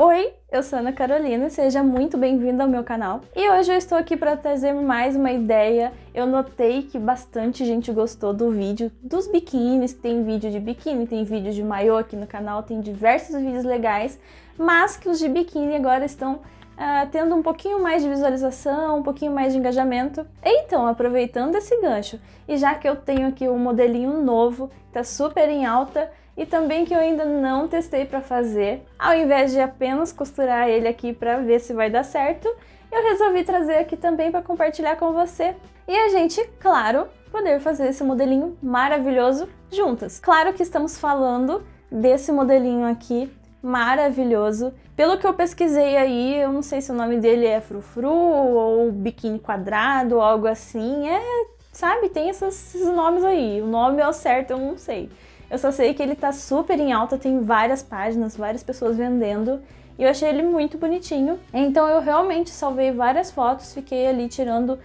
Oi, eu sou Ana Carolina, seja muito bem-vinda ao meu canal. E hoje eu estou aqui para trazer mais uma ideia. Eu notei que bastante gente gostou do vídeo dos biquínis, tem vídeo de biquíni, tem vídeo de maiô aqui no canal, tem diversos vídeos legais, mas que os de biquíni agora estão tendo um pouquinho mais de visualização, um pouquinho mais de engajamento. Então, aproveitando esse gancho, e já que eu tenho aqui um modelinho novo, tá super em alta, e também que eu ainda não testei para fazer, ao invés de apenas costurar ele aqui para ver se vai dar certo, eu resolvi trazer aqui também para compartilhar com você. E a gente, claro, poder fazer esse modelinho maravilhoso juntas. Claro que estamos falando desse modelinho aqui, maravilhoso. Pelo que eu pesquisei aí, eu não sei se o nome dele é frufru ou biquíni quadrado ou algo assim, sabe, tem esses nomes aí. O nome ao certo eu não sei. Eu só sei que ele tá super em alta, tem várias páginas, várias pessoas vendendo, e eu achei ele muito bonitinho. Então eu realmente salvei várias fotos, fiquei ali tirando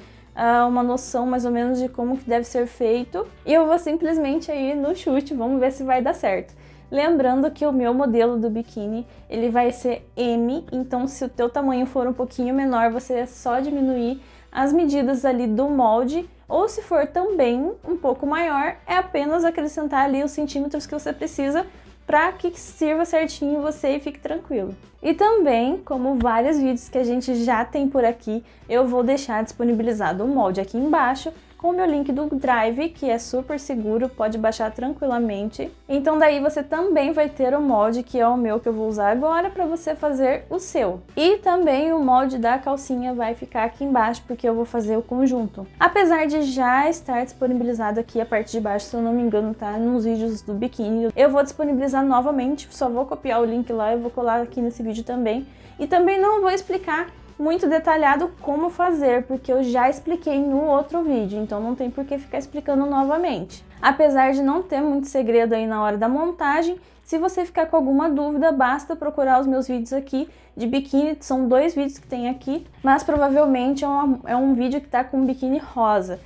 uma noção mais ou menos de como que deve ser feito, e eu vou simplesmente aí no chute, vamos ver se vai dar certo. Lembrando que o meu modelo do biquíni, ele vai ser M, então se o teu tamanho for um pouquinho menor, você é só diminuir as medidas ali do molde, ou se for também um pouco maior, é apenas acrescentar ali os centímetros que você precisa para que sirva certinho você e fique tranquilo. E também, como vários vídeos que a gente já tem por aqui, eu vou deixar disponibilizado o molde aqui embaixo, com o meu link do Drive, que é super seguro, pode baixar tranquilamente. Então daí você também vai ter o molde, que é o meu que eu vou usar agora, para você fazer o seu. E também o molde da calcinha vai ficar aqui embaixo, porque eu vou fazer o conjunto. Apesar de já estar disponibilizado aqui a parte de baixo, se eu não me engano, tá nos vídeos do biquíni, eu vou disponibilizar novamente, só vou copiar o link lá e vou colar aqui nesse vídeo também. E também não vou explicar muito detalhado como fazer, porque eu já expliquei no outro vídeo, então não tem por que ficar explicando novamente. Apesar de não ter muito segredo aí na hora da montagem, se você ficar com alguma dúvida, basta procurar os meus vídeos aqui de biquíni, são 2 vídeos que tem aqui, mas provavelmente é um vídeo que tá com um biquíni rosa.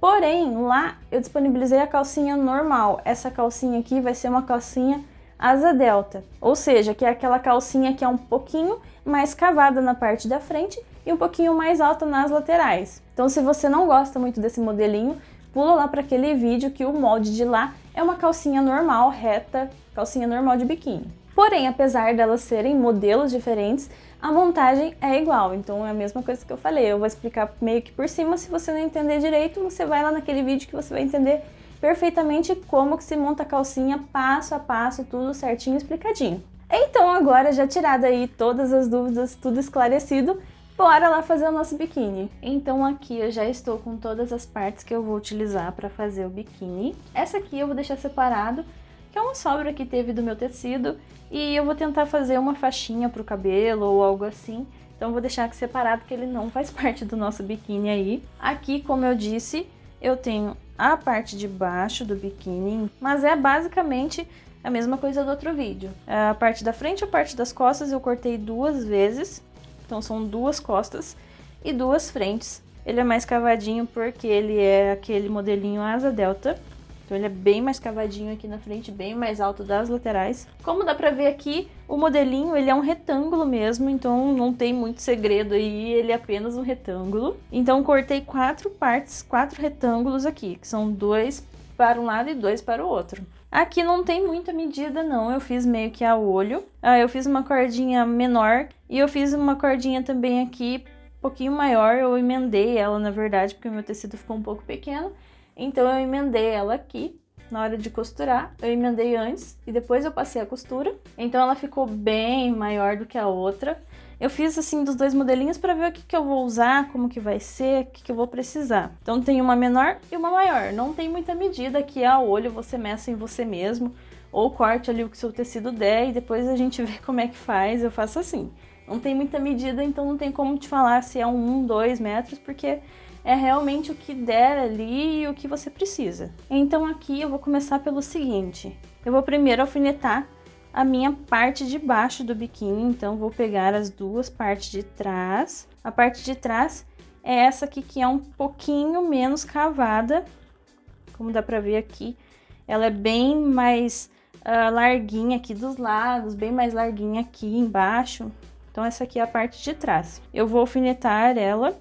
Porém, lá eu disponibilizei a calcinha normal, essa calcinha aqui vai ser uma calcinha asa delta, ou seja, que é aquela calcinha que é um pouquinho mais cavada na parte da frente e um pouquinho mais alta nas laterais. Então, se você não gosta muito desse modelinho, pula lá para aquele vídeo que o molde de lá é uma calcinha normal, reta, calcinha normal de biquíni. Porém, apesar delas serem modelos diferentes, a montagem é igual, então é a mesma coisa que eu falei, eu vou explicar meio que por cima. Se você não entender direito, você vai lá naquele vídeo que você vai entender perfeitamente como que se monta a calcinha, passo a passo, tudo certinho, explicadinho. Então agora, já tirado aí todas as dúvidas, tudo esclarecido, bora lá fazer o nosso biquíni. Então aqui eu já estou com todas as partes que eu vou utilizar para fazer o biquíni. Essa aqui eu vou deixar separado, que é uma sobra que teve do meu tecido, e eu vou tentar fazer uma faixinha pro cabelo ou algo assim. Então eu vou deixar aqui separado, que ele não faz parte do nosso biquíni aí. Aqui, como eu disse, eu tenho a parte de baixo do biquíni, mas é basicamente a mesma coisa do outro vídeo. A parte da frente e a parte das costas eu cortei 2 vezes, então são 2 costas e 2 frentes. Ele é mais cavadinho porque ele é aquele modelinho asa delta, então ele é bem mais cavadinho aqui na frente, bem mais alto das laterais. Como dá pra ver aqui, o modelinho ele é um retângulo mesmo, então não tem muito segredo aí, ele é apenas um retângulo. Então cortei 4 partes, 4 retângulos aqui, que são 2 para um lado e 2 para o outro. Aqui não tem muita medida não, eu fiz meio que a olho. Eu fiz uma cordinha menor e eu fiz uma cordinha também aqui um pouquinho maior, eu emendei ela na verdade, porque o meu tecido ficou um pouco pequeno. Então eu emendei ela aqui, na hora de costurar, eu emendei antes e depois eu passei a costura. Então ela ficou bem maior do que a outra. Eu fiz assim dos 2 modelinhos para ver o que eu vou usar, como que vai ser, o que eu vou precisar. Então tem uma menor e uma maior, não tem muita medida, aqui a olho você meça em você mesmo, ou corte ali o que o seu tecido der e depois a gente vê como é que faz. Eu faço assim, não tem muita medida, então não tem como te falar se é 1, 2 metros, porque é realmente o que der ali e o que você precisa. Então aqui eu vou começar pelo seguinte, eu vou primeiro alfinetar a minha parte de baixo do biquíni, então vou pegar as 2 partes de trás. A parte de trás é essa aqui que é um pouquinho menos cavada, como dá pra ver aqui, ela é bem mais larguinha aqui dos lados, bem mais larguinha aqui embaixo. Então essa aqui é a parte de trás. Eu vou alfinetar ela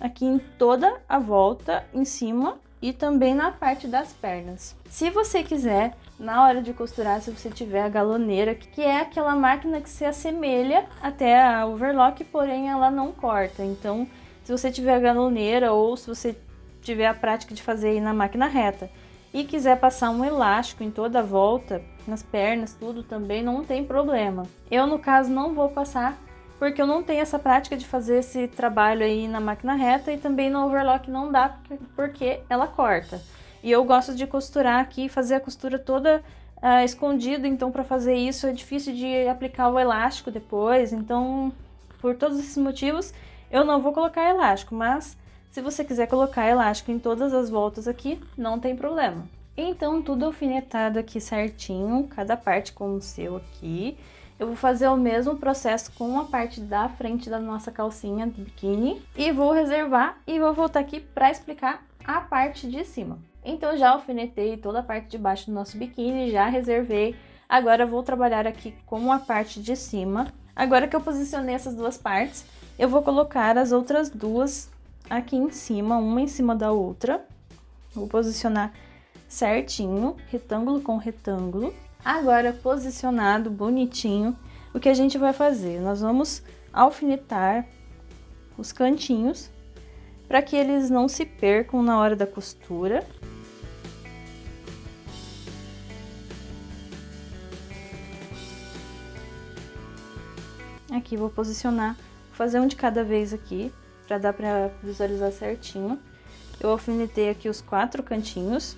aqui em toda a volta, em cima e também na parte das pernas. Se você quiser, na hora de costurar, se você tiver a galoneira, que é aquela máquina que se assemelha até a overlock, porém ela não corta. Então, se você tiver a galoneira ou se você tiver a prática de fazer aí na máquina reta e quiser passar um elástico em toda a volta, nas pernas, tudo também, não tem problema. Eu, no caso, não vou passar porque eu não tenho essa prática de fazer esse trabalho aí na máquina reta e também no overlock não dá porque ela corta. E eu gosto de costurar aqui, fazer a costura toda escondida, então para fazer isso é difícil de aplicar o elástico depois, então por todos esses motivos eu não vou colocar elástico, mas se você quiser colocar elástico em todas as voltas aqui, não tem problema. Então tudo alfinetado aqui certinho, cada parte como o seu aqui. Eu vou fazer o mesmo processo com a parte da frente da nossa calcinha de biquíni e vou reservar e vou voltar aqui para explicar a parte de cima. Então já alfinetei toda a parte de baixo do nosso biquíni, já reservei. Agora eu vou trabalhar aqui com a parte de cima. Agora que eu posicionei essas duas partes, eu vou colocar as outras duas aqui em cima, uma em cima da outra. Vou posicionar certinho, retângulo com retângulo. Agora, posicionado bonitinho, o que a gente vai fazer? Nós vamos alfinetar os cantinhos para que eles não se percam na hora da costura. Aqui vou posicionar, vou fazer um de cada vez aqui, para dar para visualizar certinho. Eu alfinetei aqui os 4 cantinhos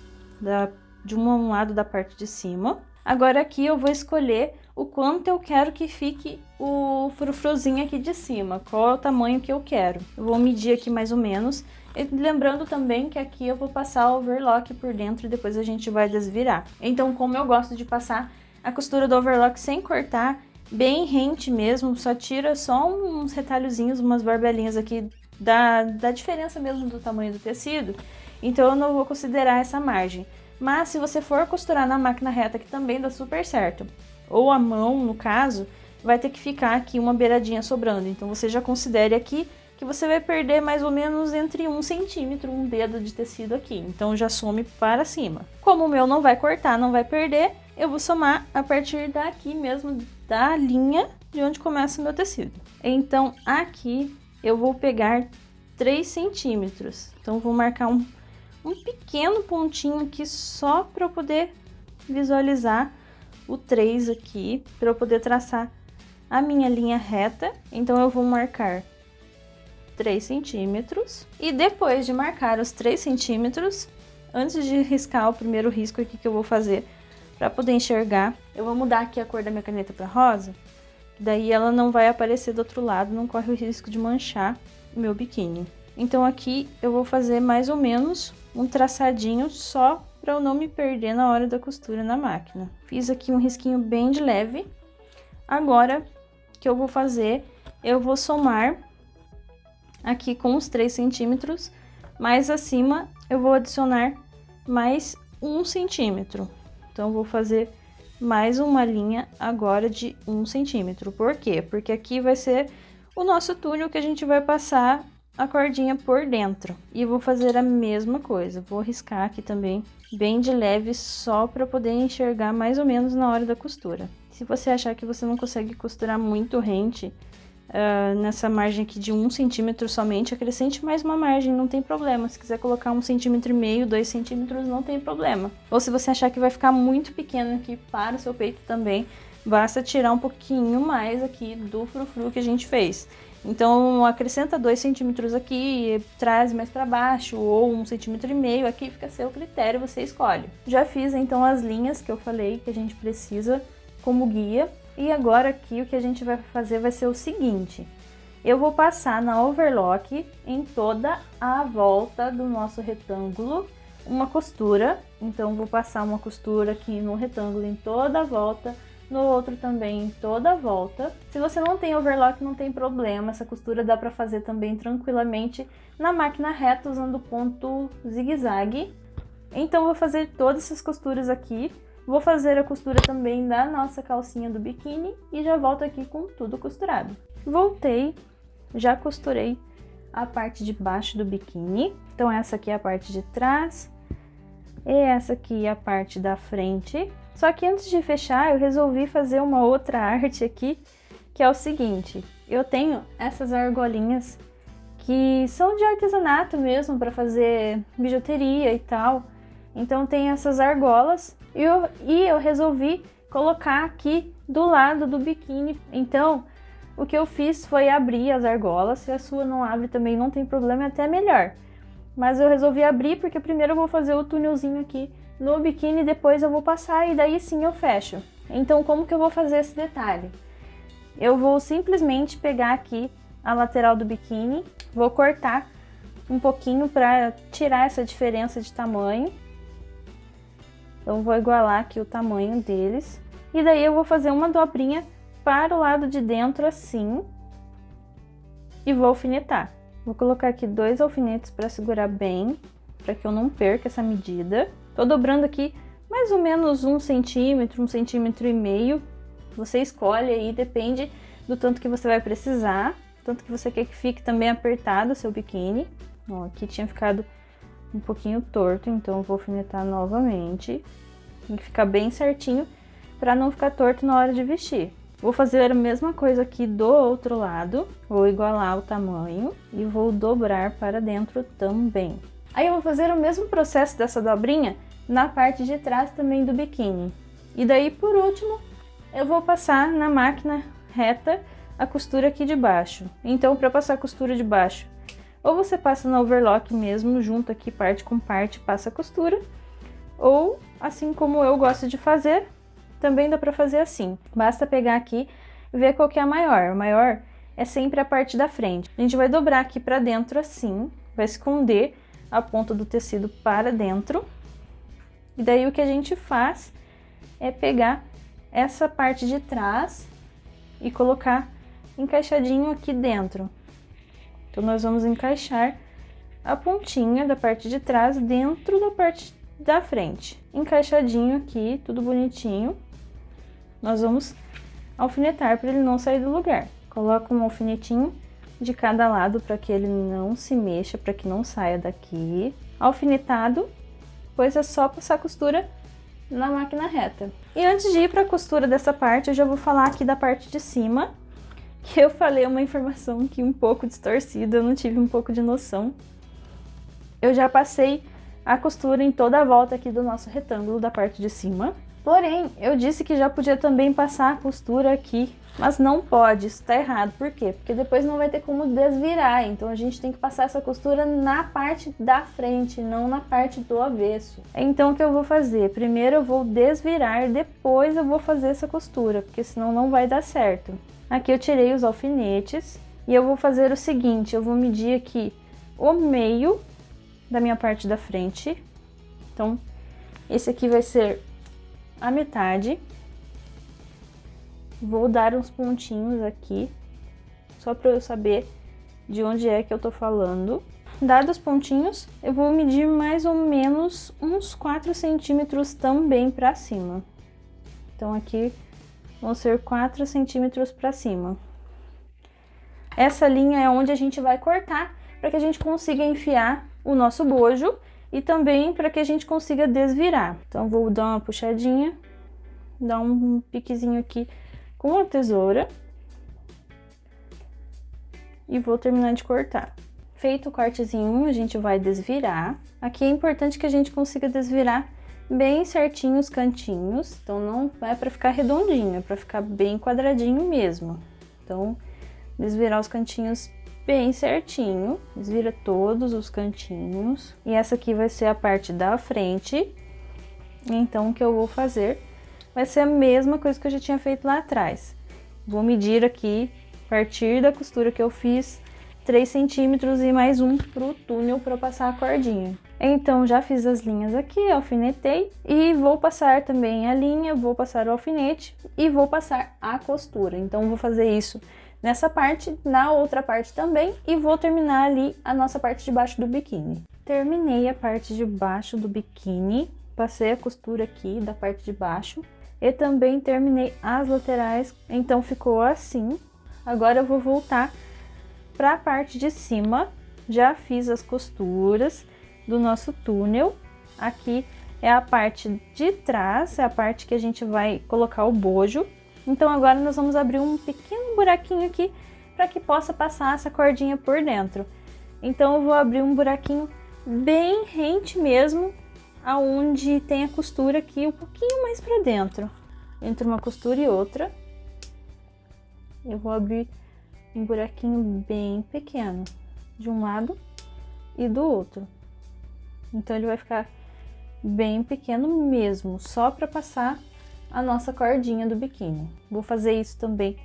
de um lado da parte de cima. Agora aqui eu vou escolher o quanto eu quero que fique o frufruzinho aqui de cima, qual é o tamanho que eu quero. Eu vou medir aqui mais ou menos, e lembrando também que aqui eu vou passar o overlock por dentro e depois a gente vai desvirar. Então, como eu gosto de passar a costura do overlock sem cortar, bem rente mesmo, só tira só uns retalhozinhos, umas barbelinhas aqui da diferença mesmo do tamanho do tecido, então eu não vou considerar essa margem. Mas se você for costurar na máquina reta, que também dá super certo, ou a mão, no caso, vai ter que ficar aqui uma beiradinha sobrando. Então você já considere aqui que você vai perder mais ou menos entre 1 centímetro, um dedo de tecido aqui. Então já some para cima. Como o meu não vai cortar, não vai perder, eu vou somar a partir daqui mesmo, da linha de onde começa o meu tecido. Então aqui eu vou pegar 3 centímetros. Então vou marcar um pequeno pontinho aqui só para eu poder visualizar o 3 aqui, para eu poder traçar a minha linha reta. Então eu vou marcar 3 centímetros e depois de marcar os 3 centímetros, antes de riscar o primeiro risco aqui que eu vou fazer para poder enxergar, eu vou mudar aqui a cor da minha caneta para rosa, daí ela não vai aparecer do outro lado, não corre o risco de manchar o meu biquíni. Então aqui eu vou fazer mais ou menos um traçadinho só para eu não me perder na hora da costura na máquina. Fiz aqui um risquinho bem de leve. Agora, o que eu vou fazer, eu vou somar aqui com os 3 centímetros, mais acima eu vou adicionar mais 1 centímetro. Então, eu vou fazer mais uma linha agora de 1 centímetro. Por quê? Porque aqui vai ser o nosso túnel que a gente vai passar a cordinha por dentro. E vou fazer a mesma coisa, vou riscar aqui também bem de leve, só para poder enxergar mais ou menos na hora da costura. Se você achar que você não consegue costurar muito rente nessa margem aqui de 1 centímetro somente, acrescente mais uma margem, não tem problema. Se quiser colocar 1,5 centímetros, 2 centímetros, não tem problema. Ou se você achar que vai ficar muito pequeno aqui para o seu peito também, basta tirar um pouquinho mais aqui do frufru que a gente fez. Então, acrescenta 2 centímetros aqui, traz mais para baixo, ou 1,5 centímetro, aqui fica a seu critério, você escolhe. Já fiz então as linhas que eu falei que a gente precisa como guia, e agora aqui o que a gente vai fazer vai ser o seguinte: eu vou passar na overlock em toda a volta do nosso retângulo uma costura. Então, vou passar uma costura aqui no retângulo em toda a volta, no outro também em toda a volta. Se você não tem overlock, não tem problema, essa costura dá para fazer também tranquilamente na máquina reta usando ponto zigue-zague. Então vou fazer todas essas costuras aqui Vou fazer a costura também da nossa calcinha do biquíni e já volto aqui com tudo costurado. Voltei, já costurei a parte de baixo do biquíni. Então essa aqui é a parte de trás e essa aqui é a parte da frente. Só que antes de fechar, eu resolvi fazer uma outra arte aqui, que é o seguinte: eu tenho essas argolinhas que são de artesanato mesmo, para fazer bijuteria e tal. Então tem essas argolas e eu resolvi colocar aqui do lado do biquíni. Então o que eu fiz foi abrir as argolas. Se a sua não abre também não tem problema, é até melhor. Mas eu resolvi abrir porque primeiro eu vou fazer o túnelzinho aqui no biquíni, depois eu vou passar e daí sim eu fecho. Então como que eu vou fazer esse detalhe? Eu vou simplesmente pegar aqui a lateral do biquíni, vou cortar um pouquinho para tirar essa diferença de tamanho. Então vou igualar aqui o tamanho deles. E daí eu vou fazer uma dobrinha para o lado de dentro assim. E vou alfinetar. Vou colocar aqui 2 alfinetes para segurar bem, para que eu não perca essa medida. Tô dobrando aqui mais ou menos 1 centímetro, 1,5 centímetros. Você escolhe aí, depende do tanto que você vai precisar. Tanto que você quer que fique também apertado o seu biquíni. Ó, aqui tinha ficado um pouquinho torto, então eu vou alfinetar novamente. Tem que ficar bem certinho para não ficar torto na hora de vestir. Vou fazer a mesma coisa aqui do outro lado. Vou igualar o tamanho e vou dobrar para dentro também. Aí eu vou fazer o mesmo processo dessa dobrinha na parte de trás também do biquíni. E daí, por último, eu vou passar na máquina reta a costura aqui de baixo. Então, para passar a costura de baixo, ou você passa no overlock mesmo, junto aqui parte com parte, passa a costura, ou assim como eu gosto de fazer, também dá para fazer assim. Basta pegar aqui e ver qual que é a maior. A maior é sempre a parte da frente. A gente vai dobrar aqui para dentro assim, vai esconder a ponta do tecido para dentro. E daí o que a gente faz é pegar essa parte de trás e colocar encaixadinho aqui dentro. Então nós vamos encaixar a pontinha da parte de trás dentro da parte da frente. Encaixadinho aqui, tudo bonitinho. Nós vamos alfinetar para ele não sair do lugar. Coloca um alfinetinho de cada lado para que ele não se mexa, para que não saia daqui. Alfinetado, depois é só passar a costura na máquina reta. E antes de ir para a costura dessa parte, eu já vou falar aqui da parte de cima, que eu falei uma informação aqui um pouco distorcida, eu não tive um pouco de noção. Eu já passei a costura em toda a volta aqui do nosso retângulo da parte de cima. Porém, eu disse que já podia também passar a costura aqui, mas não pode, isso tá errado. Por quê? Porque depois não vai ter como desvirar, então a gente tem que passar essa costura na parte da frente, não na parte do avesso. Então o que eu vou fazer? Primeiro eu vou desvirar, depois eu vou fazer essa costura, porque senão não vai dar certo. Aqui eu tirei os alfinetes e eu vou fazer o seguinte, eu vou medir aqui o meio da minha parte da frente. Então, esse aqui vai ser a metade. Vou dar uns pontinhos aqui, só para eu saber de onde é que eu tô falando. Dados os pontinhos, eu vou medir mais ou menos uns 4 centímetros também para cima. Então aqui vão ser 4 centímetros para cima. Essa linha é onde a gente vai cortar para que a gente consiga enfiar o nosso bojo e também para que a gente consiga desvirar. Então vou dar uma puxadinha, dar um piquezinho aqui com a tesoura e vou terminar de cortar. Feito o cortezinho, a gente vai desvirar. Aqui é importante que a gente consiga desvirar bem certinho os cantinhos, então não é para ficar redondinho, é para ficar bem quadradinho mesmo. Então, desvirar os cantinhos bem certinho, desvira todos os cantinhos. E essa aqui vai ser a parte da frente. Então, o que eu vou fazer vai ser a mesma coisa que eu já tinha feito lá atrás. Vou medir aqui, a partir da costura que eu fiz, 3 centímetros e mais um pro túnel para passar a cordinha. Então, já fiz as linhas aqui, alfinetei e vou passar também a linha, vou passar o alfinete e vou passar a costura. Então, vou fazer isso nessa parte, na outra parte também e vou terminar ali a nossa parte de baixo do biquíni. Terminei a parte de baixo do biquíni passei a costura aqui da parte de baixo e também terminei as laterais, então ficou assim. Agora eu vou voltar para a parte de cima, já fiz as costuras do nosso túnel. Aqui é a parte de trás, é a parte que a gente vai colocar o bojo. Então agora nós vamos abrir um pequeno buraquinho aqui para que possa passar essa cordinha por dentro. Então eu vou abrir um buraquinho bem rente mesmo, aonde tem a costura aqui um pouquinho mais para dentro. Entre uma costura e outra, eu vou abrir um buraquinho bem pequeno, de um lado e do outro. Então ele vai ficar bem pequeno mesmo, só para passar a nossa cordinha do biquíni. Vou fazer isso também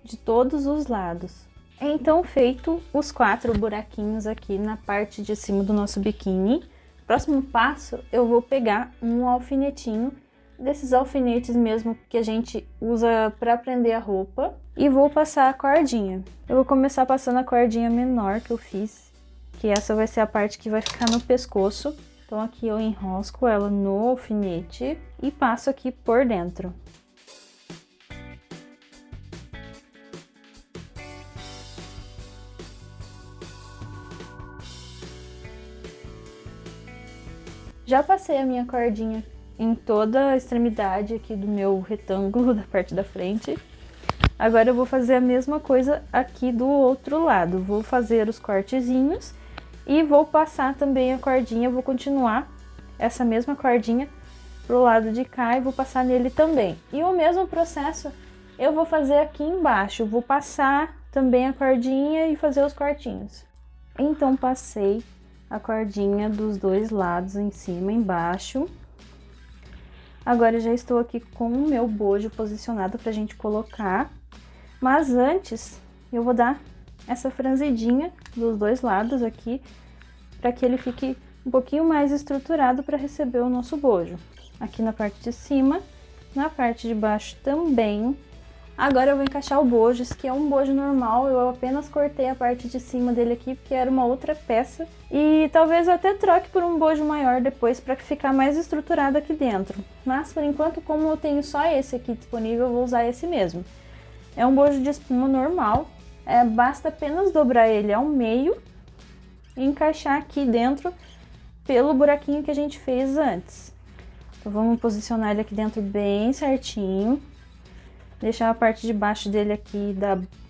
de todos os lados. Então, feito os 4 buraquinhos aqui na parte de cima do nosso biquíni, próximo passo eu vou pegar um alfinetinho, desses alfinetes mesmo que a gente usa para prender a roupa, e vou passar a cordinha. Eu vou começar passando a cordinha menor que eu fiz, que essa vai ser a parte que vai ficar no pescoço. Então aqui eu enrosco ela no alfinete e passo aqui por dentro. Já passei a minha cordinha em toda a extremidade aqui do meu retângulo da parte da frente. Agora eu vou fazer a mesma coisa aqui do outro lado. Vou fazer os cortezinhos e vou passar também a cordinha, vou continuar essa mesma cordinha pro lado de cá e vou passar nele também. E o mesmo processo eu vou fazer aqui embaixo, vou passar também a cordinha e fazer os cortinhos. Então passei a cordinha dos dois lados, em cima e embaixo. Agora já estou aqui com o meu bojo posicionado pra gente colocar, mas antes eu vou dar essa franzidinha dos dois lados aqui, para que ele fique um pouquinho mais estruturado para receber o nosso bojo. Aqui na parte de cima, na parte de baixo também. Agora eu vou encaixar o bojo, esse aqui é um bojo normal, eu apenas cortei a parte de cima dele aqui, porque era uma outra peça. E talvez eu até troque por um bojo maior depois, para ficar mais estruturado aqui dentro. Mas por enquanto, como eu tenho só esse aqui disponível, eu vou usar esse mesmo. É um bojo de espuma normal, basta apenas dobrar ele ao meio e encaixar aqui dentro pelo buraquinho que a gente fez antes. Então vamos posicionar ele aqui dentro bem certinho. Deixar a parte de baixo dele aqui,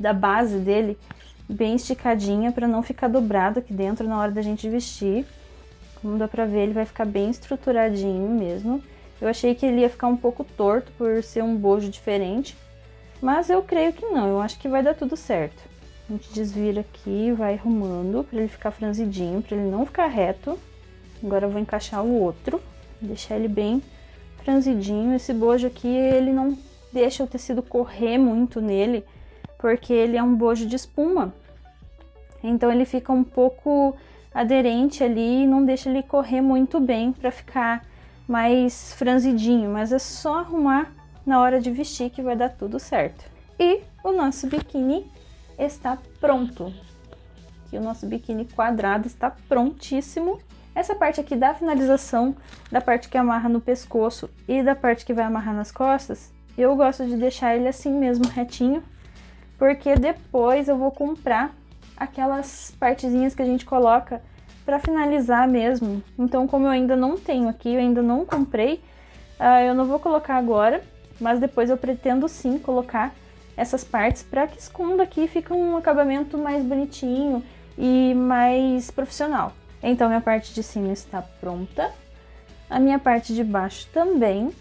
da base dele, bem esticadinha, para não ficar dobrado aqui dentro na hora da gente vestir. Como dá pra ver, ele vai ficar bem estruturadinho mesmo. Eu achei que ele ia ficar um pouco torto por ser um bojo diferente, mas eu creio que não, eu acho que vai dar tudo certo. A gente desvira aqui, vai arrumando para ele ficar franzidinho, para ele não ficar reto. Agora eu vou encaixar o outro, deixar ele bem franzidinho. Esse bojo aqui, ele não deixa o tecido correr muito nele, porque ele é um bojo de espuma. Então ele fica um pouco aderente ali e não deixa ele correr muito bem para ficar mais franzidinho, mas é só arrumar na hora de vestir que vai dar tudo certo. E o nosso biquíni está pronto. Aqui o nosso biquíni quadrado está prontíssimo. Essa parte aqui da finalização, da parte que amarra no pescoço e da parte que vai amarrar nas costas, eu gosto de deixar ele assim mesmo, retinho, porque depois eu vou comprar aquelas partezinhas que a gente coloca para finalizar mesmo. Então, como eu ainda não tenho aqui, eu ainda não comprei, eu não vou colocar agora, mas depois eu pretendo sim colocar essas partes para que esconda aqui e fica um acabamento mais bonitinho e mais profissional. Então, minha parte de cima está pronta, a minha parte de baixo também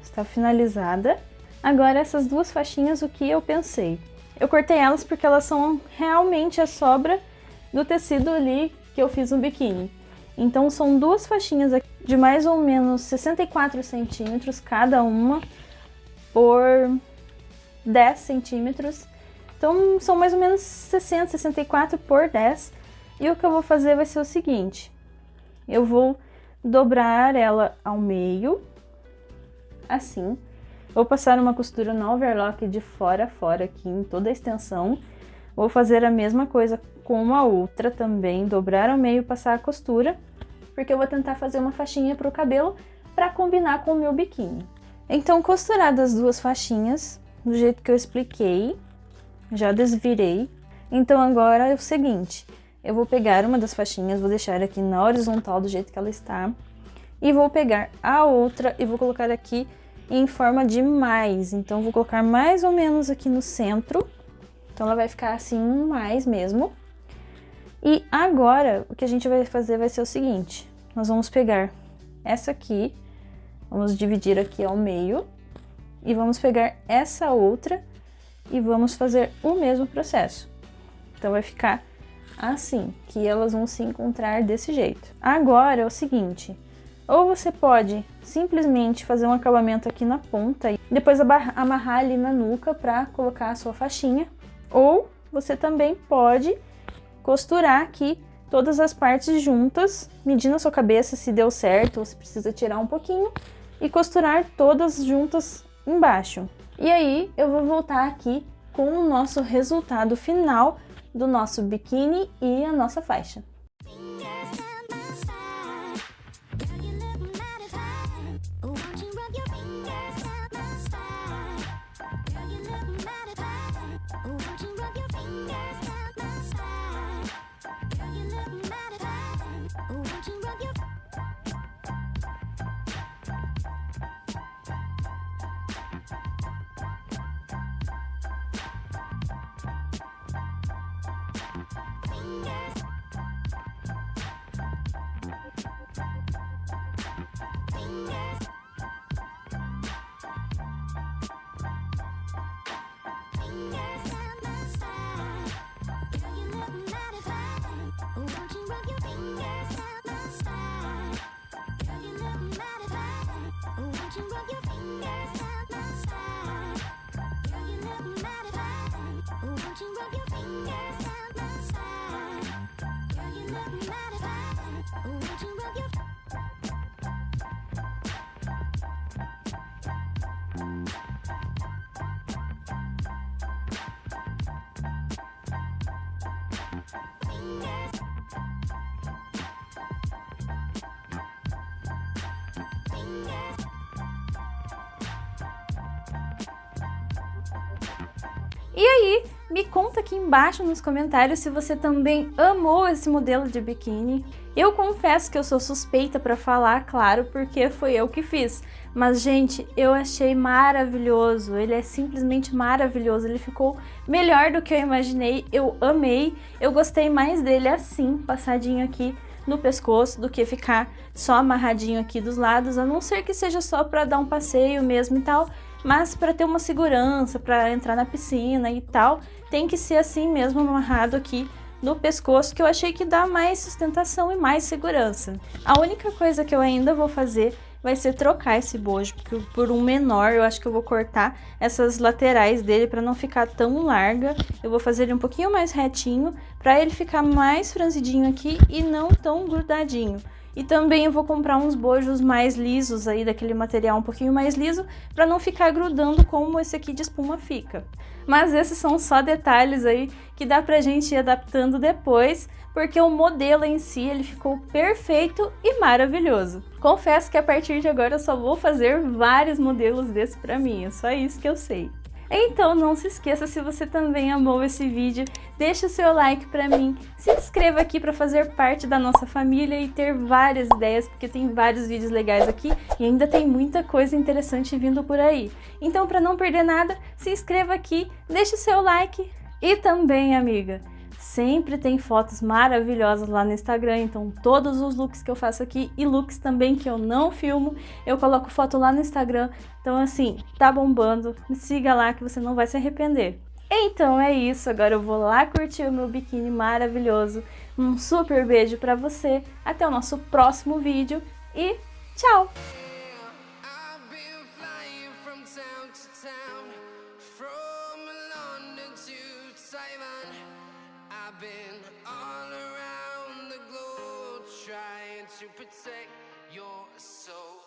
está finalizada. Agora essas duas faixinhas, o que eu pensei? Eu cortei elas porque elas são realmente a sobra do tecido ali que eu fiz no biquíni. Então são duas faixinhas aqui de mais ou menos 64 centímetros cada uma por 10 centímetros. Então são mais ou menos 60, 64 por 10. E o que eu vou fazer vai ser o seguinte: eu vou dobrar ela ao meio, assim. Vou passar uma costura no overlock de fora a fora aqui em toda a extensão. Vou fazer a mesma coisa com a outra também, dobrar ao meio, passar a costura porque eu vou tentar fazer uma faixinha pro cabelo para combinar com o meu biquíni. Então, costuradas as duas faixinhas, do jeito que eu expliquei, já desvirei. Então agora é o seguinte, eu vou pegar uma das faixinhas, vou deixar aqui na horizontal do jeito que ela está, e vou pegar a outra e vou colocar aqui em forma de mais. Então vou colocar mais ou menos aqui no centro, então ela vai ficar assim um mais mesmo. E agora o que a gente vai fazer vai ser o seguinte, nós vamos pegar essa aqui, vamos dividir aqui ao meio, e vamos pegar essa outra e vamos fazer o mesmo processo. Então vai ficar assim, que elas vão se encontrar desse jeito. Agora é o seguinte, ou você pode simplesmente fazer um acabamento aqui na ponta e depois amarrar ali na nuca para colocar a sua faixinha, ou você também pode costurar aqui todas as partes juntas, medindo a sua cabeça se deu certo ou se precisa tirar um pouquinho, e costurar todas juntas embaixo. E aí eu vou voltar aqui com o nosso resultado final do nosso biquíni e a nossa faixa. E aí, me conta aqui embaixo nos comentários se você também amou esse modelo de biquíni. Eu confesso que eu sou suspeita para falar, claro, porque foi eu que fiz. Mas, gente, eu achei maravilhoso, ele é simplesmente maravilhoso, ele ficou melhor do que eu imaginei, eu amei. Eu gostei mais dele assim, passadinho aqui no pescoço, do que ficar só amarradinho aqui dos lados, a não ser que seja só para dar um passeio mesmo e tal. Mas para ter uma segurança, para entrar na piscina e tal, tem que ser assim mesmo, amarrado aqui no pescoço, que eu achei que dá mais sustentação e mais segurança. A única coisa que eu ainda vou fazer vai ser trocar esse bojo, porque por um menor eu acho que eu vou cortar essas laterais dele para não ficar tão larga. Eu vou fazer ele um pouquinho mais retinho, para ele ficar mais franzidinho aqui e não tão grudadinho. E também eu vou comprar uns bojos mais lisos aí, daquele material um pouquinho mais liso, para não ficar grudando como esse aqui de espuma fica. Mas esses são só detalhes aí que dá pra gente ir adaptando depois, porque o modelo em si ele ficou perfeito e maravilhoso. Confesso que a partir de agora eu só vou fazer vários modelos desse pra mim, é só isso que eu sei. Então não se esqueça, se você também amou esse vídeo, deixa o seu like pra mim, se inscreva aqui para fazer parte da nossa família e ter várias ideias, porque tem vários vídeos legais aqui e ainda tem muita coisa interessante vindo por aí. Então, para não perder nada, se inscreva aqui, deixa o seu like e também, amiga, sempre tem fotos maravilhosas lá no Instagram, então todos os looks que eu faço aqui e looks também que eu não filmo, eu coloco foto lá no Instagram. Então assim, tá bombando, me siga lá que você não vai se arrepender. Então é isso, agora eu vou lá curtir o meu biquíni maravilhoso. Um super beijo pra você, até o nosso próximo vídeo e tchau! I've been all around the globe trying to protect your soul.